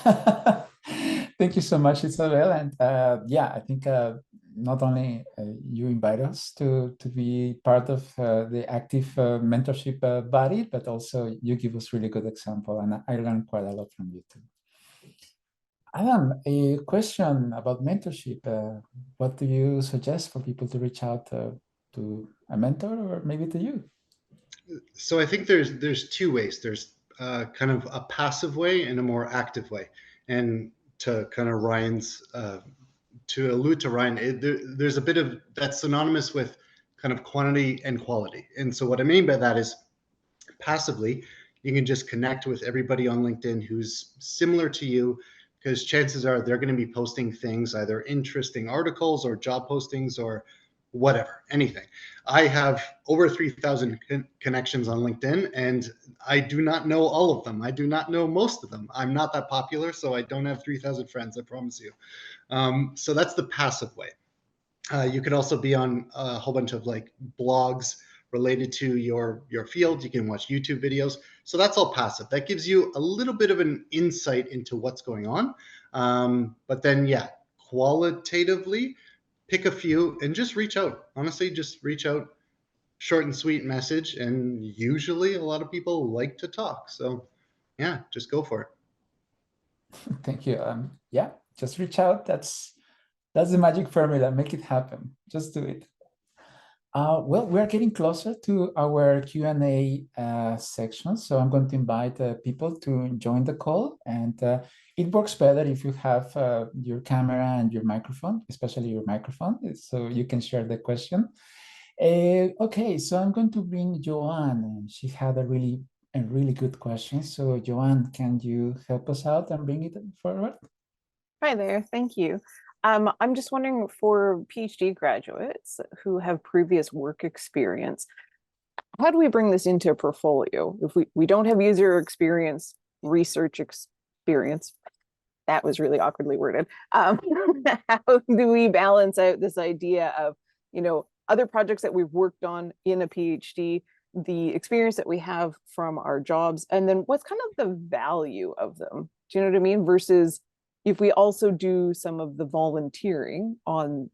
Thank you so much, Isabel. And yeah, I think not only you invite us to be part of the active mentorship body, but also you give us really good example, and I learned quite a lot from you too. Adam, a question about mentorship. What do you suggest for people to reach out to a mentor or maybe to you? So I think there's two ways. There's kind of a passive way and a more active way. And to kind of Ryan's, to allude to Ryan, there's a bit of that's synonymous with kind of quantity and quality. And so what I mean by that is passively, you can just connect with everybody on LinkedIn who's similar to you, because chances are they're going to be posting things, either interesting articles or job postings or whatever, anything. I have over 3,000 connections on LinkedIn, and I do not know all of them. I do not know most of them. I'm not that popular, so I don't have 3,000 friends, I promise you. So that's the passive way. You could also be on a whole bunch of like blogs related to your field. You can watch YouTube videos. So that's all passive. That gives you a little bit of an insight into what's going on. But then, yeah, qualitatively, pick a few and just reach out. Honestly, just reach out, short and sweet message. And usually a lot of people like to talk. So yeah, just go for it. Thank you. Yeah, just reach out. That's the magic formula. Make it happen. Just do it. Well, we're getting closer to our Q&A section, so I'm going to invite people to join the call, and it works better if you have your camera and your microphone, especially your microphone, so you can share the question. Okay, so I'm going to bring Joanne, and she had a really good question. So Joanne, can you help us out and bring it forward? Hi there, thank you. I'm just wondering, for PhD graduates who have previous work experience, how do we bring this into a portfolio? If we don't have user experience, research experience, that was really awkwardly worded. How do we balance out this idea of, other projects that we've worked on in a PhD, the experience that we have from our jobs, and then what's kind of the value of them? Do you know what I mean? Versus if we also do some of the volunteering on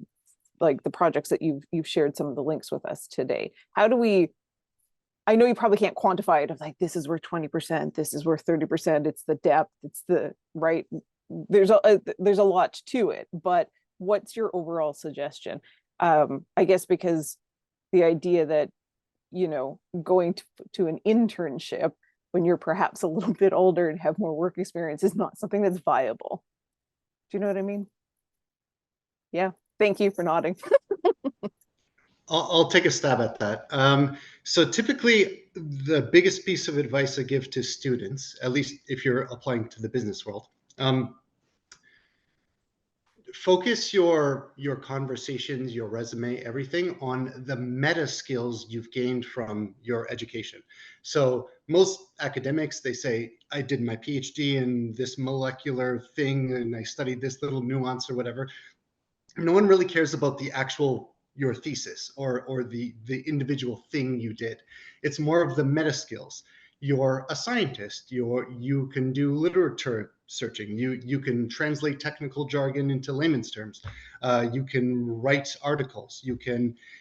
like the projects that you've shared some of the links with us today, how do we, I know you probably can't quantify it of like, this is worth 20%, this is worth 30%, it's the depth, it's the right, there's a lot to it, but what's your overall suggestion? I guess because the idea that, going to an internship when you're perhaps a little bit older and have more work experience is not something that's viable. Do you know what I mean? Yeah, thank you for nodding. I'll take a stab at that. So typically, the biggest piece of advice I give to students, at least if you're applying to the business world, focus your conversations, your resume, everything on the meta skills you've gained from your education. So most academics, they say, I did my PhD in this molecular thing and I studied this little nuance or whatever. No one really cares about the actual your thesis or the individual thing you did. It's more of the meta skills. You're a scientist. You can do literature searching. You can translate technical jargon into layman's terms. You can write articles.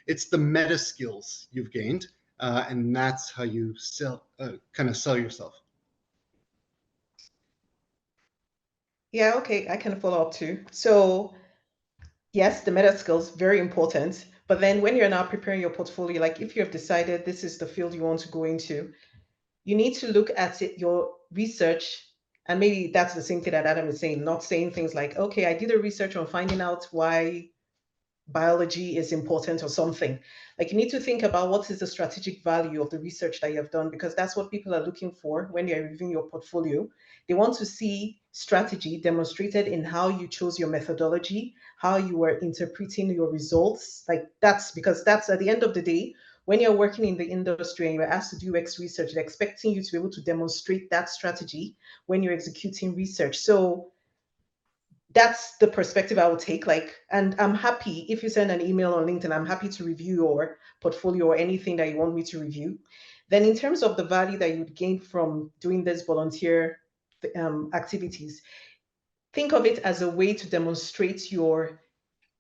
It's the meta skills you've gained, and that's how you kind of sell yourself. Yeah, okay, I can follow up too. So yes, the meta skills, very important. But then when you're now preparing your portfolio, like if you have decided this is the field you want to go into, you need to look at it, your research, and maybe that's the same thing that Adam is saying, not saying things like, okay, I did a research on finding out why biology is important or something. Like you need to think about what is the strategic value of the research that you have done, because that's what people are looking for when they're reviewing your portfolio. They want to see strategy demonstrated in how you chose your methodology, how you were interpreting your results. Like that's because that's at the end of the day, when you're working in the industry and you're asked to do UX research, they're expecting you to be able to demonstrate that strategy when you're executing research. So that's the perspective I would take. And I'm happy if you send an email on LinkedIn, I'm happy to review your portfolio or anything that you want me to review. Then in terms of the value that you'd gain from doing this volunteer activities. Think of it as a way to demonstrate your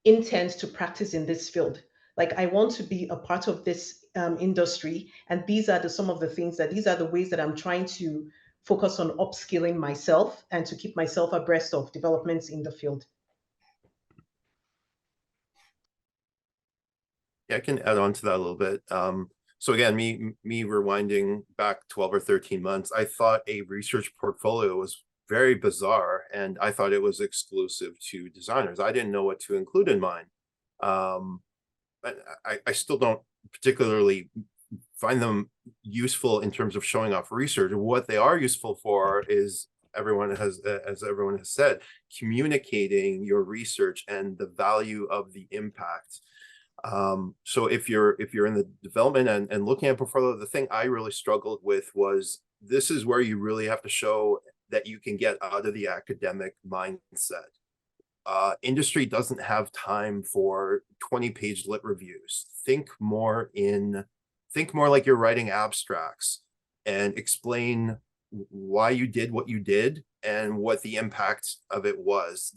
intent to practice in this field. Like, I want to be a part of this industry, and these are some of the things these are the ways that I'm trying to focus on upskilling myself and to keep myself abreast of developments in the field. Yeah, I can add on to that a little bit. So again, me rewinding back 12 or 13 months, I thought a research portfolio was very bizarre, and I thought it was exclusive to designers. I didn't know what to include in mine. I still don't particularly find them useful in terms of showing off research. What they are useful for is, as everyone has said, communicating your research and the value of the impact. So if you're in the development and looking at portfolio, the thing I really struggled with was, this is where you really have to show that you can get out of the academic mindset. Industry doesn't have time for 20-page lit reviews. Think more like you're writing abstracts, and explain why you did what you did and what the impact of it was.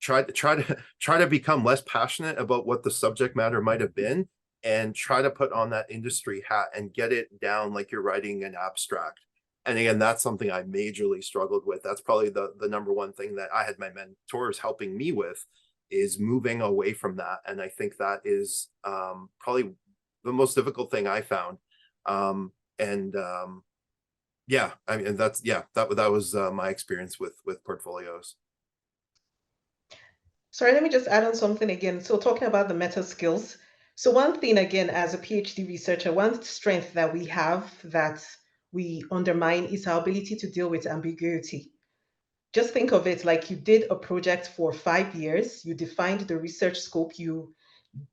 Try to become less passionate about what the subject matter might have been, and try to put on that industry hat and get it down like you're writing an abstract. And again, that's something I majorly struggled with. That's probably the number one thing that I had my mentors helping me with, is moving away from that. And I think that is probably the most difficult thing I found. Yeah, I mean, that was my experience with portfolios. Sorry, let me just add on something again. So talking about the meta skills. So one thing, again, as a PhD researcher, one strength that we have that we undermine is our ability to deal with ambiguity. Just think of it like you did a project for 5 years, you defined the research scope, you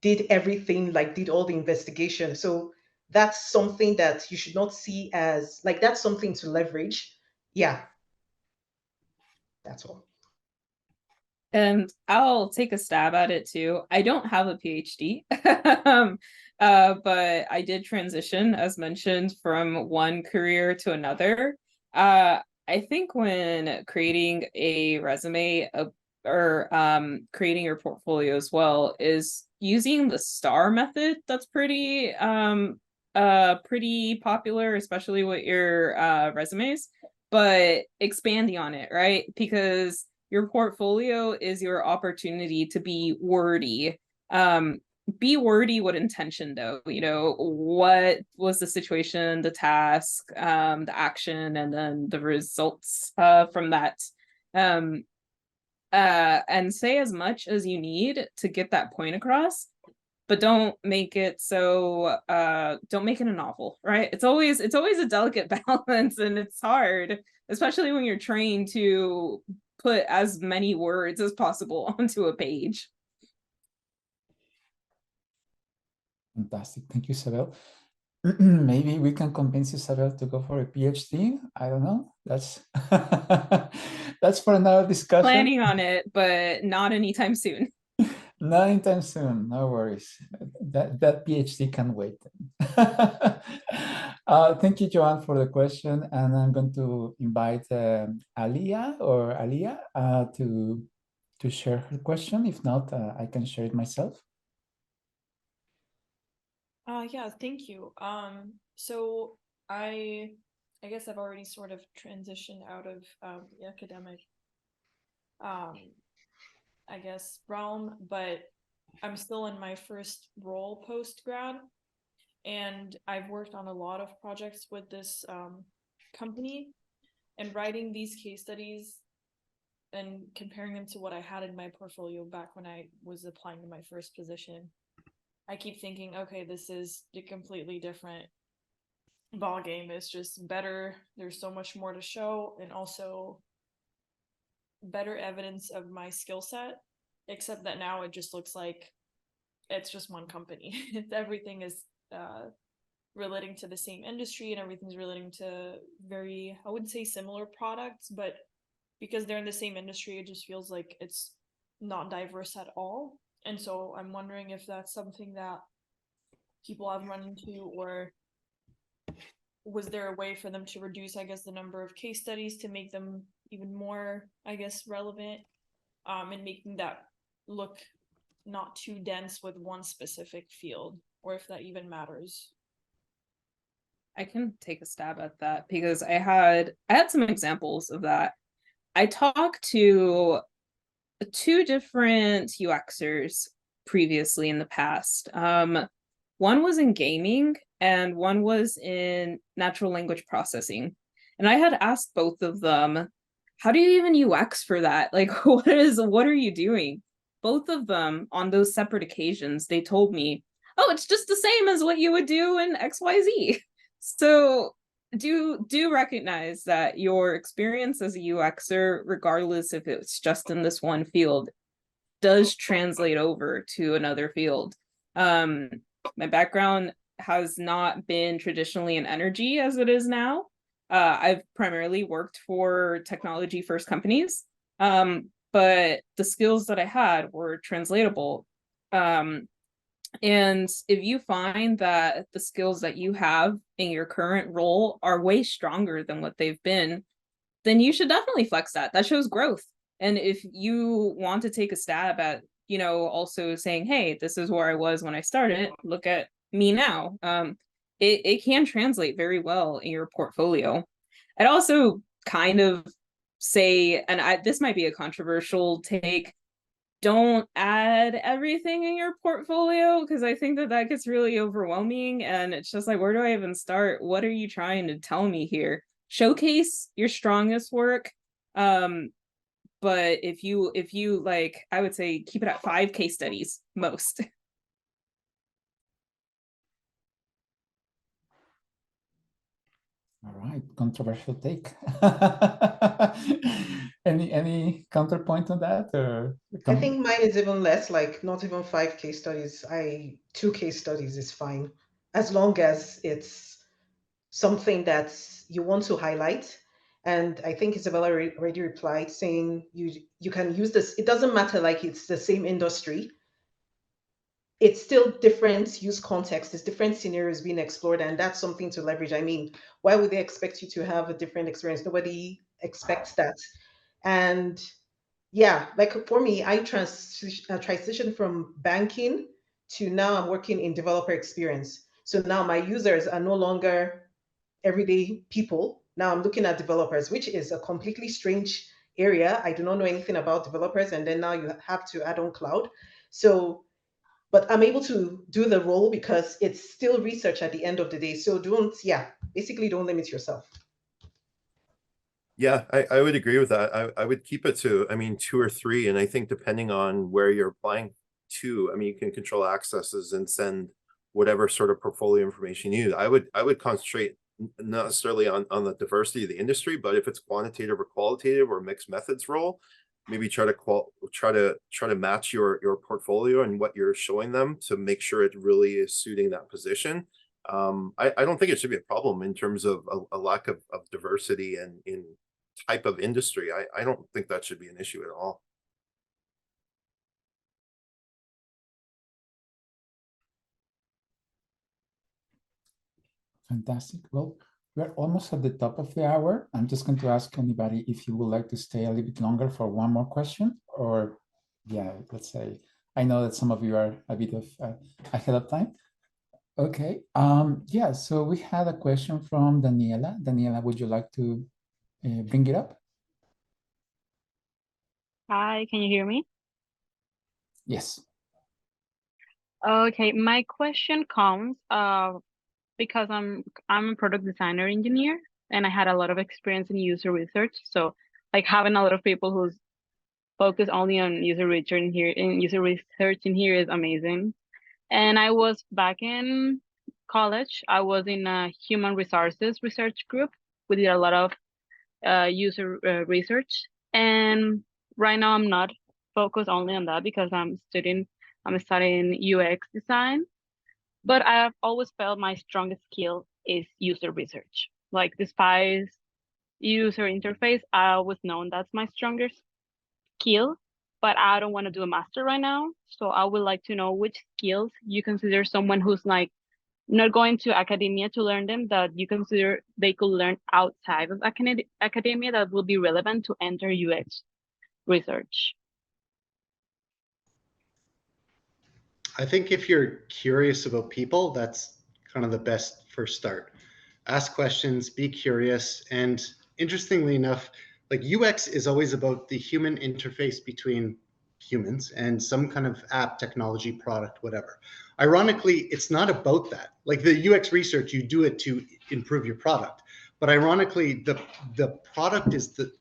did everything, like did all the investigation. So that's something that you should not see as, like, that's something to leverage. Yeah, that's all. And I'll take a stab at it too. I don't have a PhD, but I did transition, as mentioned, from one career to another. I think when creating a resume or creating your portfolio as well, is using the STAR method. That's pretty popular, especially with your resumes, but expanding on it, right? Because your portfolio is your opportunity to be wordy. Be wordy with intention, though. You know, what was the situation, the task, the action, and then the results from that. And say as much as you need to get that point across, but don't make it so don't make it a novel, right? It's always a delicate balance, and it's hard, especially when you're trained to put as many words as possible onto a page. Fantastic. Thank you, Isabel. Maybe we can convince Isabel to go for a PhD. I don't know. That's that's for another discussion. Planning on it, but not anytime soon. Not anytime soon. No worries. That PhD can wait. Thank you, Joanne, for the question. And I'm going to invite Alia to share her question. If not, I can share it myself. Yeah, thank you. So I guess I've already sort of transitioned out of the academic I guess realm, but I'm still in my first role post-grad, and I've worked on a lot of projects with this company, and writing these case studies and comparing them to what I had in my portfolio back when I was applying to my first position. I keep thinking, okay, this is a completely different ball game. It's just better. There's so much more to show, and also better evidence of my skill set, except that now it just looks like it's just one company. Everything is relating to the same industry, and everything's relating to very, I wouldn't say similar products, but because they're in the same industry, it just feels like it's not diverse at all. And so I'm wondering if that's something that people have run into, or was there a way for them to reduce, I guess, the number of case studies to make them even more, I guess, relevant, and making that look not too dense with one specific field, or if that even matters? I can take a stab at that because I had some examples of that. I talked to 2 different UXers previously in the past. One was in gaming and one was in natural language processing. And I had asked both of them, how do you even UX for that? Like, what are you doing? Both of them on those separate occasions, they told me, oh, it's just the same as what you would do in XYZ. So do recognize that your experience as a UXer, regardless if it's just in this one field, does translate over to another field. My background has not been traditionally in energy as it is now. I've primarily worked for technology first companies, but the skills that I had were translatable. And if you find that the skills that you have in your current role are way stronger than what they've been, then you should definitely flex that. That shows growth. And if you want to take a stab at, also saying, hey, this is where I was when I started, look at me now. It can translate very well in your portfolio. I'd also kind of say, and this might be a controversial take, don't add everything in your portfolio, because I think that gets really overwhelming and it's just like, where do I even start? What are you trying to tell me here? Showcase your strongest work. But if you like, I would say keep it at 5 case studies most. All right, controversial take. Any counterpoint on that? Or I think mine is even less, like not even 5 case studies. 2 case studies is fine, as long as it's something that you want to highlight. And I think Isabella already replied saying you can use this. It doesn't matter, like it's the same industry. It's still different use context. There's different scenarios being explored, and that's something to leverage. I mean, why would they expect you to have a different experience? Nobody expects that. And yeah, like for me, I transitioned from banking to now I'm working in developer experience. So now my users are no longer everyday people. Now I'm looking at developers, which is a completely strange area. I do not know anything about developers. And then now you have to add on cloud. So, but I'm able to do the role because it's still research at the end of the day. So basically don't limit yourself. Yeah, I would agree with that. I would keep it to, 2 or 3. And I think depending on where you're applying to, you can control accesses and send whatever sort of portfolio information you need. I would concentrate not necessarily on the diversity of the industry, but if it's quantitative or qualitative or mixed methods role, maybe try to match your portfolio and what you're showing them to make sure it really is suiting that position. I don't think it should be a problem in terms of a lack of diversity and in type of industry. I don't think that should be an issue at all. Fantastic. Well, we're almost at the top of the hour. I'm just going to ask anybody if you would like to stay a little bit longer for one more question, or yeah, let's say, I know that some of you are a bit of ahead of time. Okay. Yeah, so we had a question from Daniela. Daniela, would you like to bring it up? Hi, can you hear me? Yes. Okay, my question comes because I'm a product designer engineer and I had a lot of experience in user research. So like having a lot of people who's focused only on user research in here is amazing. And I was back in college, I was in a human resources research group. We did a lot of user research. And right now I'm not focused only on that because I'm studying UX design. But I've always felt my strongest skill is user research. Like despite user interface, I always known that's my strongest skill, but I don't want to do a master right now. So I would like to know which skills you consider someone who's like not going to academia to learn them that you consider they could learn outside of academia that will be relevant to enter UX research? I think if you're curious about people, that's kind of the best first start. Ask questions, be curious, and interestingly enough, like UX is always about the human interface between humans and some kind of app, technology, product, whatever. Ironically, it's not about that. Like the UX research, you do it to improve your product. But ironically, the product is the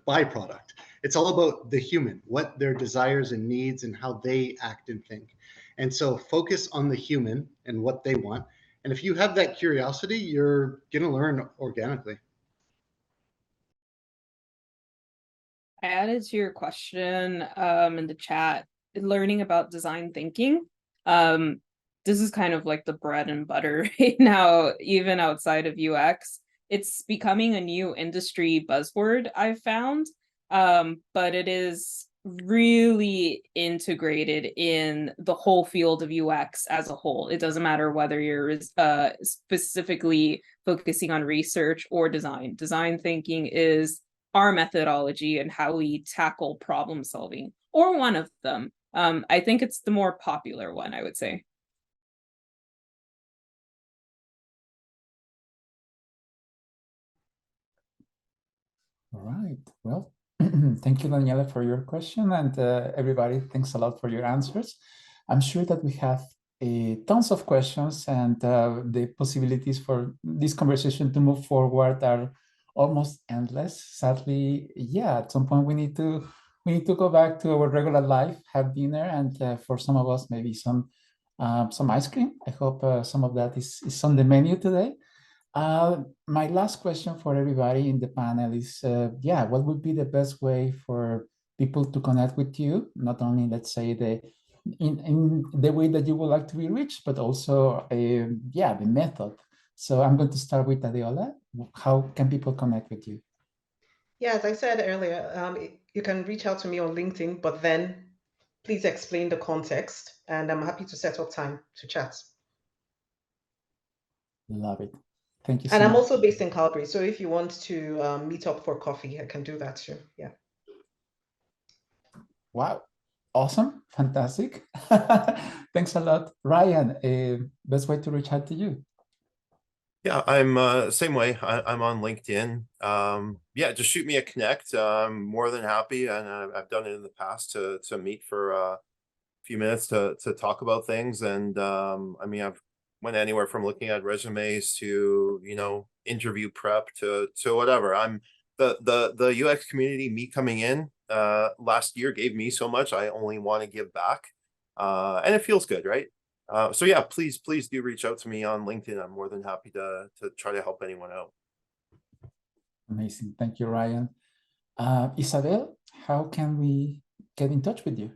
byproduct. It's all about the human, what their desires and needs and how they act and think. And so focus on the human and what they want. And if you have that curiosity, you're going to learn organically. I added to your question in the chat, learning about design thinking. This is kind of like the bread and butter right now, even outside of UX. It's becoming a new industry buzzword, I've found, but it is really integrated in the whole field of UX as a whole. It doesn't matter whether you're specifically focusing on research or design. Design thinking is our methodology and how we tackle problem solving, or one of them. I think it's the more popular one, I would say. All right. Well, thank you, Daniela, for your question. And everybody, thanks a lot for your answers. I'm sure that we have tons of questions, and the possibilities for this conversation to move forward are almost endless. Sadly, yeah, at some point we need to go back to our regular life, have dinner, and for some of us, maybe some ice cream. I hope some of that is on the menu today. My last question for everybody in the panel is, yeah, what would be the best way for people to connect with you? Not only, let's say, in the way that you would like to be reached, but also, yeah, the method. So I'm going to start with Adeola. How can people connect with you? Yeah, as I said earlier, you can reach out to me on LinkedIn, but then please explain the context, and I'm happy to set up time to chat. Love it. Thank you so And I'm much. also based in Calgary, so if you want to meet up for coffee, I can do that too. Yeah. Wow. Awesome. Fantastic. Thanks a lot. Ryan, best way to reach out to you? Yeah, I'm same way. I'm on LinkedIn. Yeah, just shoot me a connect. I'm more than happy, and I've done it in the past to meet for a few minutes to talk about things. And I mean, I've went anywhere from looking at resumes to, you know, interview prep to whatever. I'm the UX community, me coming in last year gave me so much. I only want to give back, and it feels good, right? So yeah, please do reach out to me on LinkedIn. I'm more than happy to try to help anyone out. Amazing. Thank you, Ryan. Isabel, how can we get in touch with you?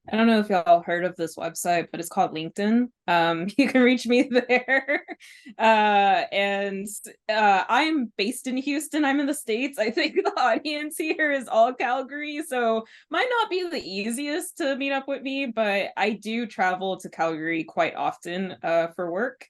I don't know if y'all heard of this website, but it's called LinkedIn. You can reach me there. And I'm based in Houston. I'm in the States. I think the audience here is all Calgary, so might not be the easiest to meet up with me, but I do travel to Calgary quite often for work.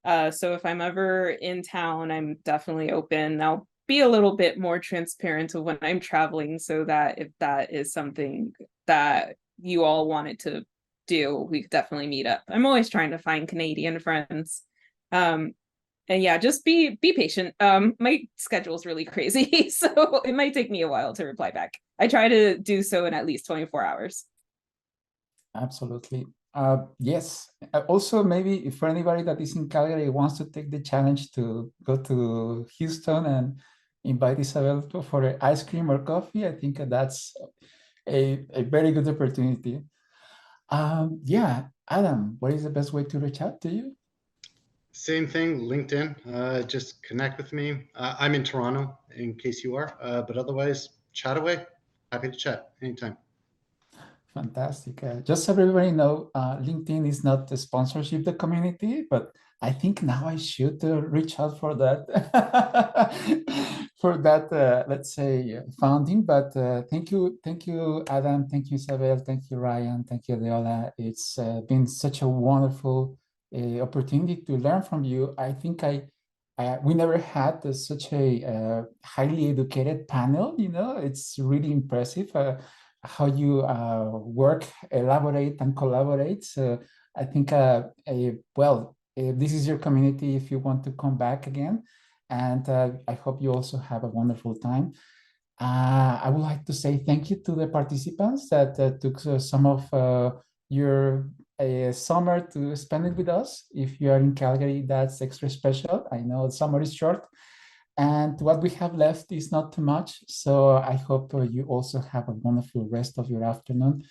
So if I'm ever in town, I'm definitely open. I'll be a little bit more transparent of when I'm traveling, so that if that is something that you all wanted to do, we could definitely meet up. I'm always trying to find Canadian friends. And yeah, just be patient. My schedule's really crazy, so it might take me a while to reply back. I try to do so in at least 24 hours. Absolutely. Yes. Also, maybe for anybody that is in Calgary wants to take the challenge to go to Houston and invite Isabel for an ice cream or coffee, I think that's a very good opportunity. Yeah, Adam, what is the best way to reach out to you? Same thing, LinkedIn. Just connect with me. I'm in Toronto, in case you are, but otherwise, chat away. Happy to chat anytime. Fantastic. Just so everybody know, LinkedIn is not the sponsorship the community, but I think now I should reach out for that, for that, let's say, founding. But thank you, Adam. Thank you, Isabel. Thank you, Ryan. Thank you, Deola. It's been such a wonderful opportunity to learn from you. I think we never had such a highly educated panel. You know, it's really impressive how you work, elaborate, and collaborate. So I think, this is your community if you want to come back again. And I hope you also have a wonderful time. I would like to say thank you to the participants that took some of your summer to spend it with us. If you are in Calgary, that's extra special. I know summer is short and what we have left is not too much. So I hope you also have a wonderful rest of your afternoon.